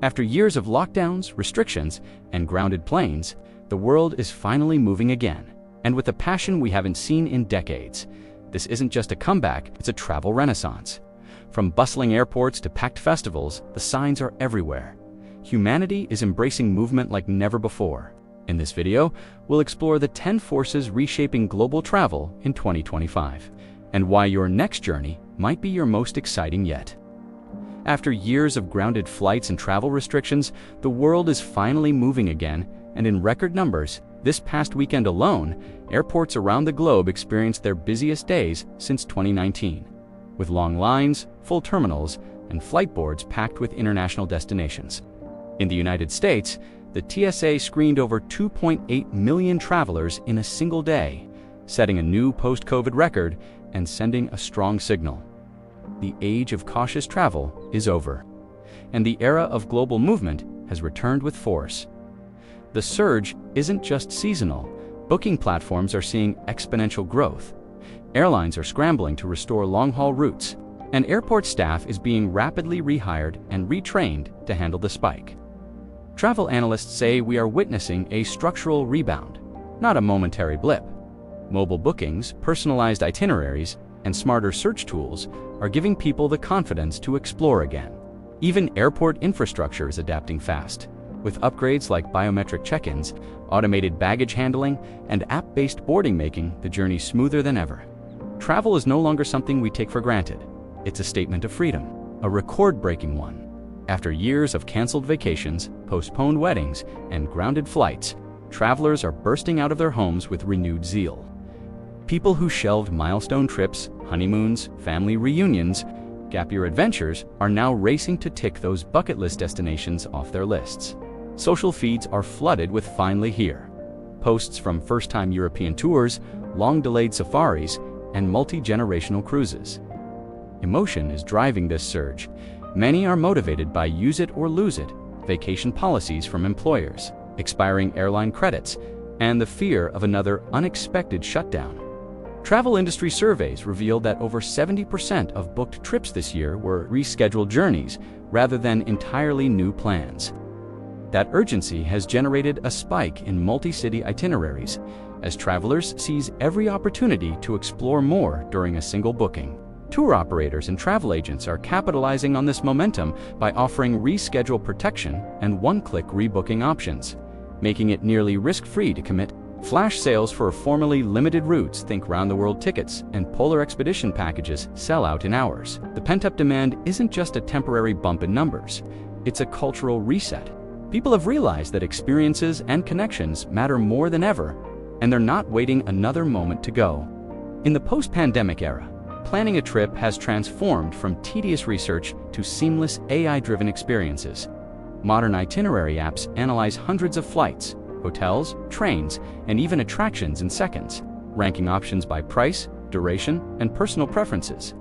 After years of lockdowns, restrictions, and grounded planes, the world is finally moving again, and with a passion we haven't seen in decades. This isn't just a comeback, it's a travel renaissance. From bustling airports to packed festivals, the signs are everywhere. Humanity is embracing movement like never before. In this video, we'll explore the 10 forces reshaping global travel in 2025, and why your next journey might be your most exciting yet. After years of grounded flights and travel restrictions, the world is finally moving again, and in record numbers. This past weekend alone, airports around the globe experienced their busiest days since 2019, with long lines, full terminals, and flight boards packed with international destinations. In the United States, the TSA screened over 2.8 million travelers in a single day, setting a new post-COVID record and sending a strong signal. The age of cautious travel is over, and the era of global movement has returned with force. The surge isn't just seasonal. Booking platforms are seeing exponential growth. Airlines are scrambling to restore long-haul routes, and airport staff is being rapidly rehired and retrained to handle the spike. Travel analysts say we are witnessing a structural rebound, not a momentary blip. Mobile bookings, personalized itineraries, and smarter search tools are giving people the confidence to explore again. Even airport infrastructure is adapting fast. With upgrades like biometric check-ins, automated baggage handling, and app-based boarding making the journey smoother than ever. Travel is no longer something we take for granted. It's a statement of freedom, a record-breaking one. After years of canceled vacations, postponed weddings, and grounded flights, travelers are bursting out of their homes with renewed zeal. People who shelved milestone trips, honeymoons, family reunions, gap year adventures are now racing to tick those bucket list destinations off their lists. Social feeds are flooded with "finally here" posts from first-time European tours, long-delayed safaris, and multi-generational cruises. Emotion is driving this surge. Many are motivated by use it or lose it vacation policies from employers, expiring airline credits, and the fear of another unexpected shutdown. Travel industry surveys revealed that over 70% of booked trips this year were rescheduled journeys rather than entirely new plans. That urgency has generated a spike in multi-city itineraries, as travelers seize every opportunity to explore more during a single booking. Tour operators and travel agents are capitalizing on this momentum by offering reschedule protection and one-click rebooking options, making it nearly risk-free to commit. Flash sales for formerly limited routes, think round-the-world tickets and polar expedition packages, sell out in hours. The pent-up demand isn't just a temporary bump in numbers, it's a cultural reset. People have realized that experiences and connections matter more than ever, and they're not waiting another moment to go. In the post-pandemic era, planning a trip has transformed from tedious research to seamless AI-driven experiences. Modern itinerary apps analyze hundreds of flights, hotels, trains, and even attractions in seconds, ranking options by price, duration, and personal preferences.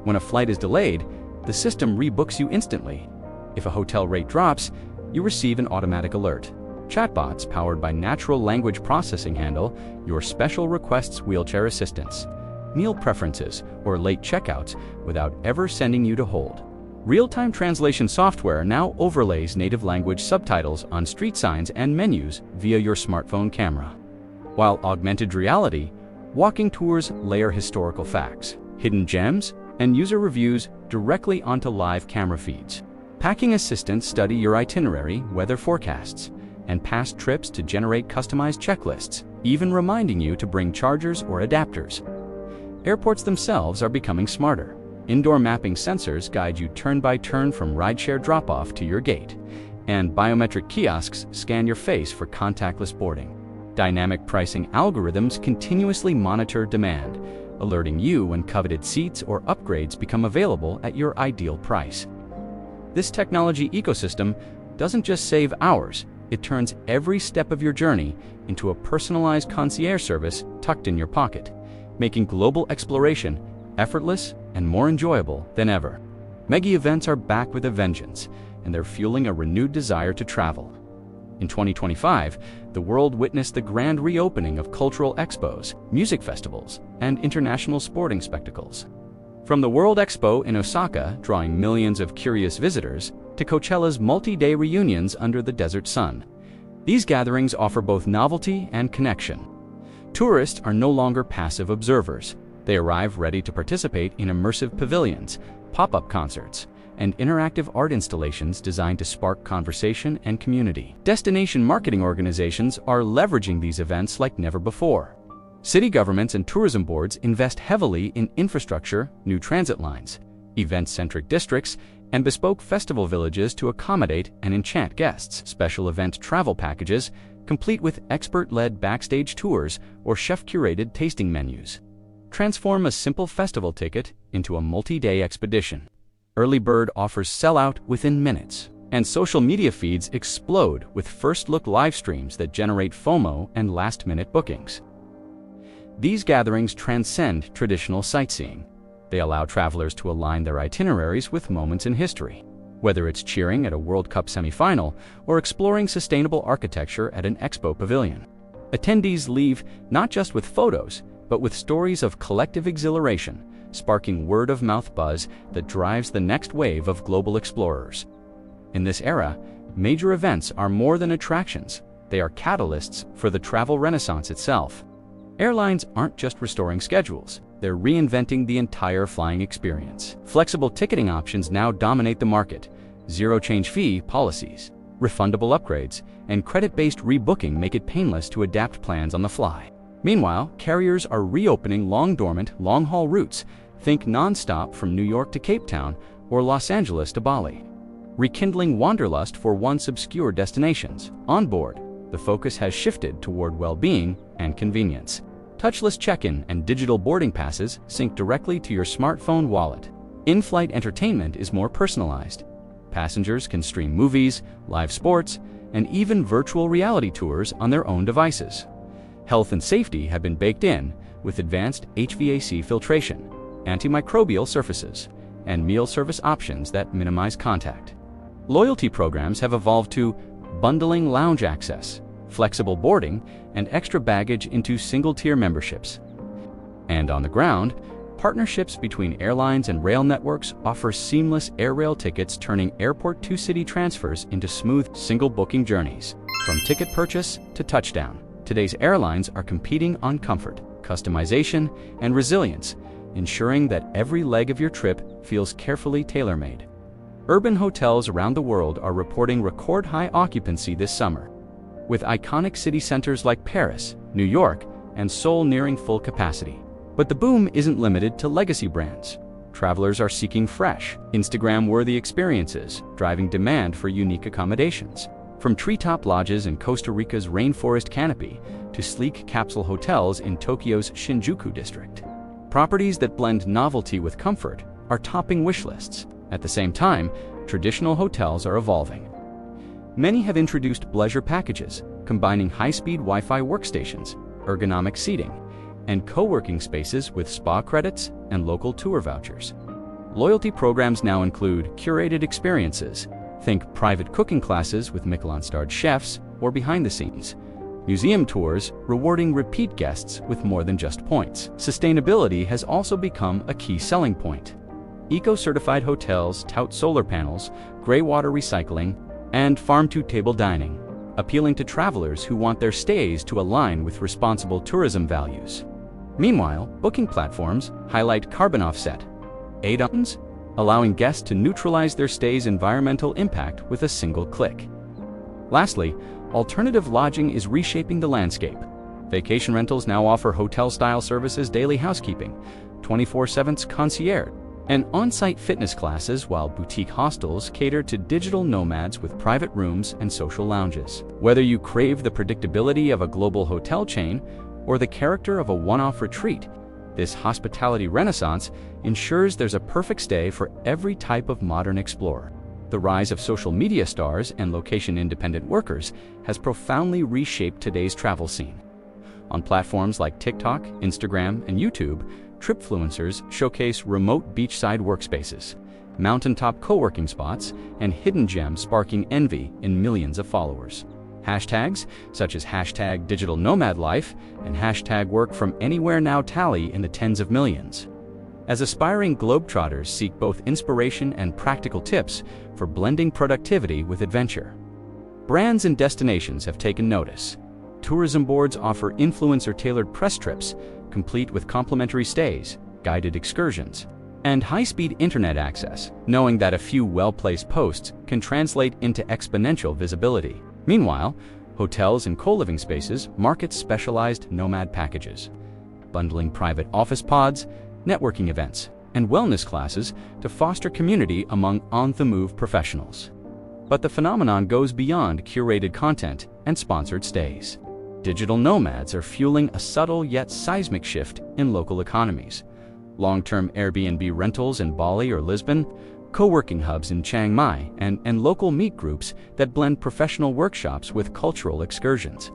When a flight is delayed, the system rebooks you instantly. If a hotel rate drops, you receive an automatic alert. Chatbots powered by natural language processing handle your special requests, wheelchair assistance, meal preferences, or late checkouts without ever sending you to hold. Real-time translation software now overlays native language subtitles on street signs and menus via your smartphone camera. While augmented reality, walking tours layer historical facts, hidden gems, and user reviews directly onto live camera feeds. Packing assistants study your itinerary, weather forecasts, and past trips to generate customized checklists, even reminding you to bring chargers or adapters. Airports themselves are becoming smarter. Indoor mapping sensors guide you turn by turn from rideshare drop-off to your gate, and biometric kiosks scan your face for contactless boarding. Dynamic pricing algorithms continuously monitor demand, alerting you when coveted seats or upgrades become available at your ideal price. This technology ecosystem doesn't just save hours, it turns every step of your journey into a personalized concierge service tucked in your pocket, making global exploration effortless and more enjoyable than ever. Mega events are back with a vengeance, and they're fueling a renewed desire to travel. In 2025, the world witnessed the grand reopening of cultural expos, music festivals, and international sporting spectacles. From the World Expo in Osaka, drawing millions of curious visitors, to Coachella's multi-day reunions under the desert sun. These gatherings offer both novelty and connection. Tourists are no longer passive observers. They arrive ready to participate in immersive pavilions, pop-up concerts, and interactive art installations designed to spark conversation and community. Destination marketing organizations are leveraging these events like never before. City governments and tourism boards invest heavily in infrastructure, new transit lines, event-centric districts, and bespoke festival villages to accommodate and enchant guests. Special event travel packages, complete with expert-led backstage tours or chef-curated tasting menus, transform a simple festival ticket into a multi-day expedition. Early bird offers sell out within minutes, and social media feeds explode with first-look live streams that generate FOMO and last-minute bookings. These gatherings transcend traditional sightseeing. They allow travelers to align their itineraries with moments in history, whether it's cheering at a World Cup semifinal or exploring sustainable architecture at an expo pavilion. Attendees leave not just with photos, but with stories of collective exhilaration, sparking word-of-mouth buzz that drives the next wave of global explorers. In this era, major events are more than attractions. They are catalysts for the travel renaissance itself. Airlines aren't just restoring schedules, they're reinventing the entire flying experience. Flexible ticketing options now dominate the market. Zero-change fee policies, refundable upgrades, and credit-based rebooking make it painless to adapt plans on the fly. Meanwhile, carriers are reopening long-dormant, long-haul routes. Think non-stop from New York to Cape Town or Los Angeles to Bali, rekindling wanderlust for once obscure destinations. On board, the focus has shifted toward well-being and convenience. Touchless check-in and digital boarding passes sync directly to your smartphone wallet. In-flight entertainment is more personalized. Passengers can stream movies, live sports, and even virtual reality tours on their own devices. Health and safety have been baked in with advanced HVAC filtration, antimicrobial surfaces, and meal service options that minimize contact. Loyalty programs have evolved to bundling lounge access, flexible boarding, and extra baggage into single-tier memberships. And on the ground, partnerships between airlines and rail networks offer seamless air-rail tickets, turning airport-to-city transfers into smooth, single-booking journeys. From ticket purchase to touchdown, today's airlines are competing on comfort, customization, and resilience, ensuring that every leg of your trip feels carefully tailor-made. Urban hotels around the world are reporting record-high occupancy this summer, with iconic city centers like Paris, New York, and Seoul nearing full capacity. But the boom isn't limited to legacy brands. Travelers are seeking fresh, Instagram-worthy experiences, driving demand for unique accommodations. From treetop lodges in Costa Rica's rainforest canopy to sleek capsule hotels in Tokyo's Shinjuku district, properties that blend novelty with comfort are topping wish lists. At the same time, traditional hotels are evolving. Many have introduced bleisure packages, combining high-speed Wi-Fi workstations, ergonomic seating, and co-working spaces with spa credits and local tour vouchers. Loyalty programs now include curated experiences. Think private cooking classes with Michelin-starred chefs or behind the scenes. Museum tours rewarding repeat guests with more than just points. Sustainability has also become a key selling point. Eco-certified hotels tout solar panels, gray water recycling, and farm-to-table dining, appealing to travelers who want their stays to align with responsible tourism values. Meanwhile, booking platforms highlight carbon offset add-ons, allowing guests to neutralize their stay's environmental impact with a single click. Lastly, alternative lodging is reshaping the landscape. Vacation rentals now offer hotel-style services, daily housekeeping, 24/7 concierge, and on-site fitness classes, while boutique hostels cater to digital nomads with private rooms and social lounges. Whether you crave the predictability of a global hotel chain or the character of a one-off retreat, this hospitality renaissance ensures there's a perfect stay for every type of modern explorer. The rise of social media stars and location-independent workers has profoundly reshaped today's travel scene. On platforms like TikTok, Instagram, and YouTube, tripfluencers showcase remote beachside workspaces, mountaintop co-working spots, and hidden gems sparking envy in millions of followers. Hashtags such as hashtag digital nomad life and hashtag work from anywhere now tally in the tens of millions. as aspiring globetrotters seek both inspiration and practical tips for blending productivity with adventure. Brands and destinations have taken notice. Tourism boards offer influencer-tailored press trips, complete with complimentary stays, guided excursions, and high-speed internet access, knowing that a few well-placed posts can translate into exponential visibility. Meanwhile, hotels and co-living spaces market specialized nomad packages, bundling private office pods, networking events, and wellness classes to foster community among on-the-move professionals. But the phenomenon goes beyond curated content and sponsored stays. Digital nomads are fueling a subtle yet seismic shift in local economies. Long-term Airbnb rentals in Bali or Lisbon, co-working hubs in Chiang Mai, and local meet groups that blend professional workshops with cultural excursions.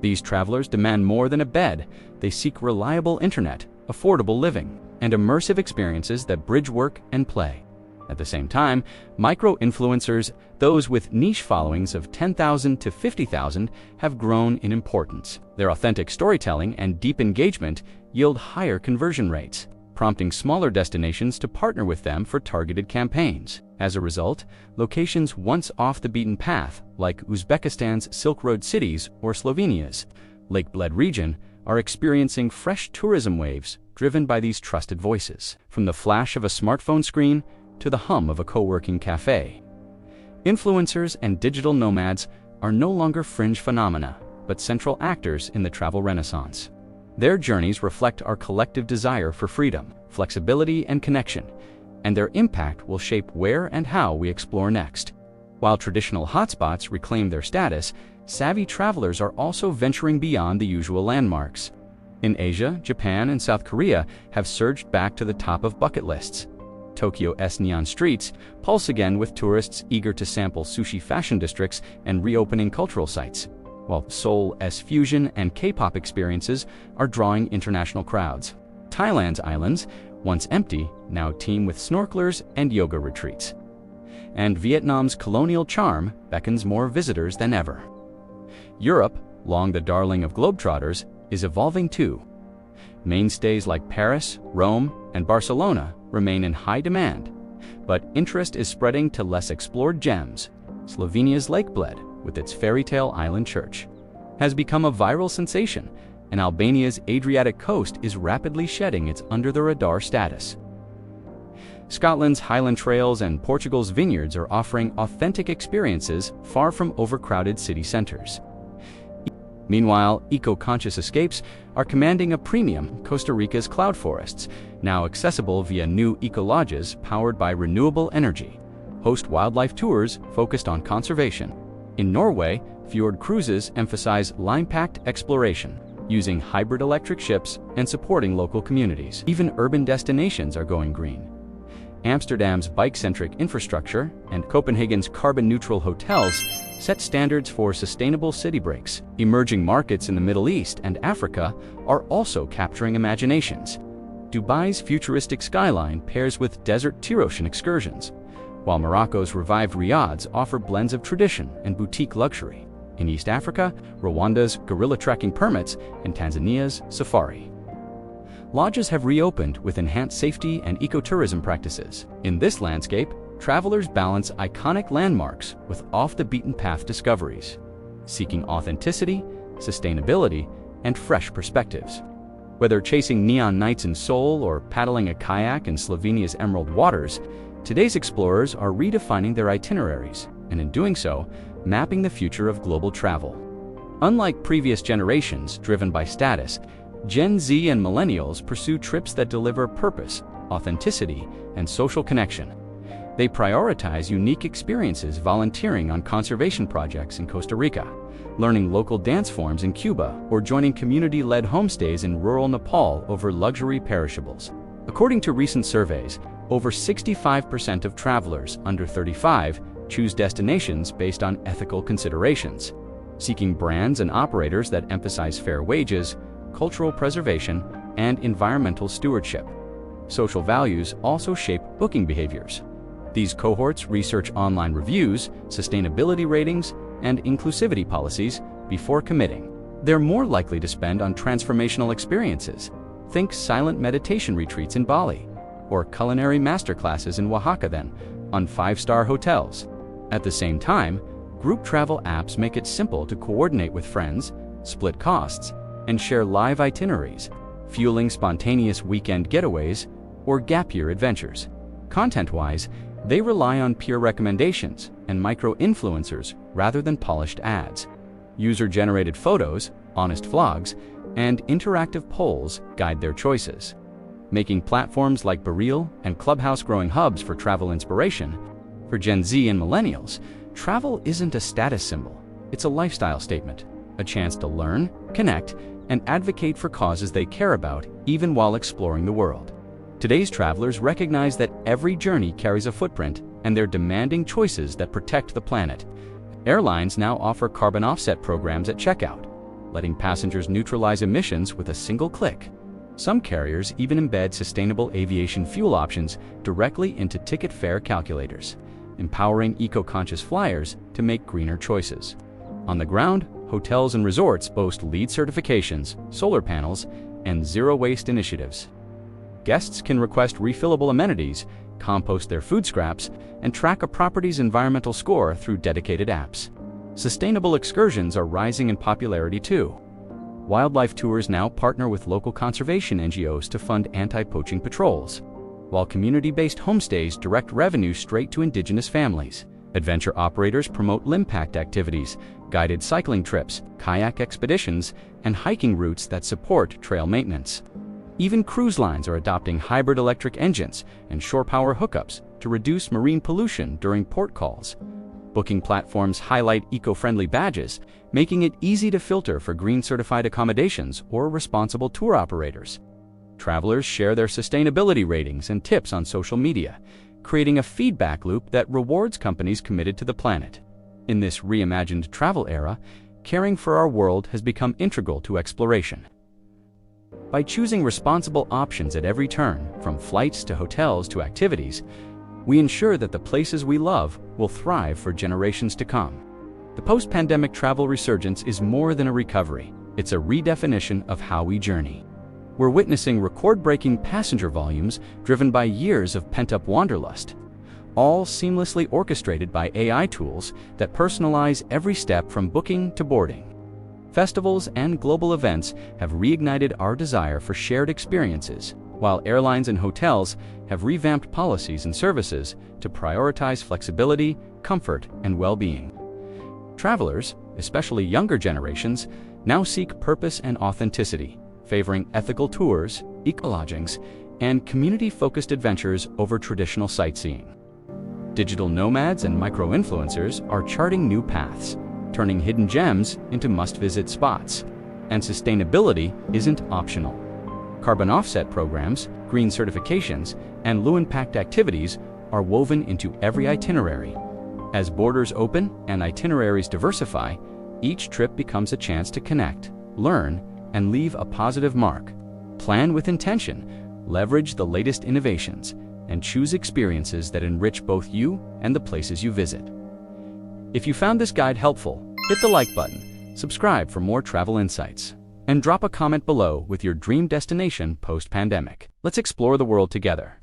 These travelers demand more than a bed. They seek reliable internet, affordable living, and immersive experiences that bridge work and play. At the same time, micro-influencers, those with niche followings of 10,000 to 50,000, have grown in importance. Their authentic storytelling and deep engagement yield higher conversion rates, prompting smaller destinations to partner with them for targeted campaigns. As a result, locations once off the beaten path, like Uzbekistan's Silk Road cities or Slovenia's Lake Bled region, are experiencing fresh tourism waves driven by these trusted voices. From the flash of a smartphone screen to the hum of a co-working cafe, influencers and digital nomads are no longer fringe phenomena, but central actors in the travel renaissance. Their journeys reflect our collective desire for freedom, flexibility, and connection, and their impact will shape where and how we explore next. While traditional hotspots reclaim their status, savvy travelers are also venturing beyond the usual landmarks. In Asia, Japan, and South Korea have surged back to the top of bucket lists. Tokyo's neon streets pulse again with tourists eager to sample sushi fashion districts and reopening cultural sites, while Seoul's fusion and K-pop experiences are drawing international crowds. Thailand's islands, once empty, now teem with snorkelers and yoga retreats. And Vietnam's colonial charm beckons more visitors than ever. Europe, long the darling of globetrotters, is evolving too. Mainstays like Paris, Rome, and Barcelona remain in high demand, but interest is spreading to less explored gems. Slovenia's Lake Bled, with its fairy tale island church, has become a viral sensation, and Albania's Adriatic coast is rapidly shedding its under-the-radar status. Scotland's Highland Trails and Portugal's vineyards are offering authentic experiences far from overcrowded city centers. Meanwhile, eco-conscious escapes are commanding a premium. Costa Rica's cloud forests, now accessible via new eco-lodges powered by renewable energy, host wildlife tours focused on conservation. In Norway, fjord cruises emphasize lime-packed exploration, using hybrid electric ships and supporting local communities. Even urban destinations are going green. Amsterdam's bike-centric infrastructure and Copenhagen's carbon-neutral hotels set standards for sustainable city breaks. Emerging markets in the Middle East and Africa are also capturing imaginations. Dubai's futuristic skyline pairs with desert Tirotian excursions, while Morocco's revived riads offer blends of tradition and boutique luxury. In East Africa, Rwanda's gorilla trekking permits, and Tanzania's safari lodges have reopened with enhanced safety and ecotourism practices. In this landscape, travelers balance iconic landmarks with off-the-beaten-path discoveries, seeking authenticity, sustainability, and fresh perspectives. Whether chasing neon nights in Seoul or paddling a kayak in Slovenia's emerald waters, today's explorers are redefining their itineraries, and in doing so, mapping the future of global travel. Unlike previous generations driven by status, Gen Z and millennials pursue trips that deliver purpose, authenticity, and social connection. They prioritize unique experiences, volunteering on conservation projects in Costa Rica, learning local dance forms in Cuba, or joining community-led homestays in rural Nepal over luxury perishables. According to recent surveys, over 65% of travelers under 35 choose destinations based on ethical considerations, seeking brands and operators that emphasize fair wages, cultural preservation, and environmental stewardship. Social values also shape booking behaviors. These cohorts research online reviews, sustainability ratings, and inclusivity policies before committing. They're more likely to spend on transformational experiences, Think silent meditation retreats in Bali, or culinary masterclasses in Oaxaca then, on 5-star hotels. At the same time, group travel apps make it simple to coordinate with friends, split costs, and share live itineraries, fueling spontaneous weekend getaways or gap-year adventures. Content-wise, they rely on peer recommendations and micro-influencers rather than polished ads. User-generated photos, honest vlogs, and interactive polls guide their choices, making platforms like BeReal and Clubhouse growing hubs for travel inspiration. For Gen Z and millennials, travel isn't a status symbol, it's a lifestyle statement, a chance to learn, connect, and advocate for causes they care about even while exploring the world. Today's travelers recognize that every journey carries a footprint, and they're demanding choices that protect the planet. Airlines now offer carbon offset programs at checkout, letting passengers neutralize emissions with a single click. Some carriers even embed sustainable aviation fuel options directly into ticket fare calculators, empowering eco-conscious flyers to make greener choices. On the ground, hotels and resorts boast LEED certifications, solar panels, and zero-waste initiatives. Guests can request refillable amenities, compost their food scraps, and track a property's environmental score through dedicated apps. Sustainable excursions are rising in popularity too. Wildlife tours now partner with local conservation NGOs to fund anti-poaching patrols, while community-based homestays direct revenue straight to indigenous families. Adventure operators promote limb-packed activities, guided cycling trips, kayak expeditions, and hiking routes that support trail maintenance. Even cruise lines are adopting hybrid electric engines and shore power hookups to reduce marine pollution during port calls. Booking platforms highlight eco-friendly badges, making it easy to filter for green-certified accommodations or responsible tour operators. Travelers share their sustainability ratings and tips on social media, creating a feedback loop that rewards companies committed to the planet. In this reimagined travel era, caring for our world has become integral to exploration. By choosing responsible options at every turn, from flights to hotels to activities, we ensure that the places we love will thrive for generations to come. The post-pandemic travel resurgence is more than a recovery. It's a redefinition of how we journey. We're witnessing record-breaking passenger volumes driven by years of pent-up wanderlust, all seamlessly orchestrated by AI tools that personalize every step from booking to boarding. Festivals and global events have reignited our desire for shared experiences, while airlines and hotels have revamped policies and services to prioritize flexibility, comfort, and well-being. Travelers, especially younger generations, now seek purpose and authenticity, favoring ethical tours, eco-lodgings, and community-focused adventures over traditional sightseeing. Digital nomads and micro-influencers are charting new paths, turning hidden gems into must-visit spots. And sustainability isn't optional. Carbon offset programs, green certifications, and low-impact activities are woven into every itinerary. As borders open and itineraries diversify, each trip becomes a chance to connect, learn, and leave a positive mark. Plan with intention, leverage the latest innovations, and choose experiences that enrich both you and the places you visit. If you found this guide helpful, hit the like button, subscribe for more travel insights, and drop a comment below with your dream destination post-pandemic. Let's explore the world together.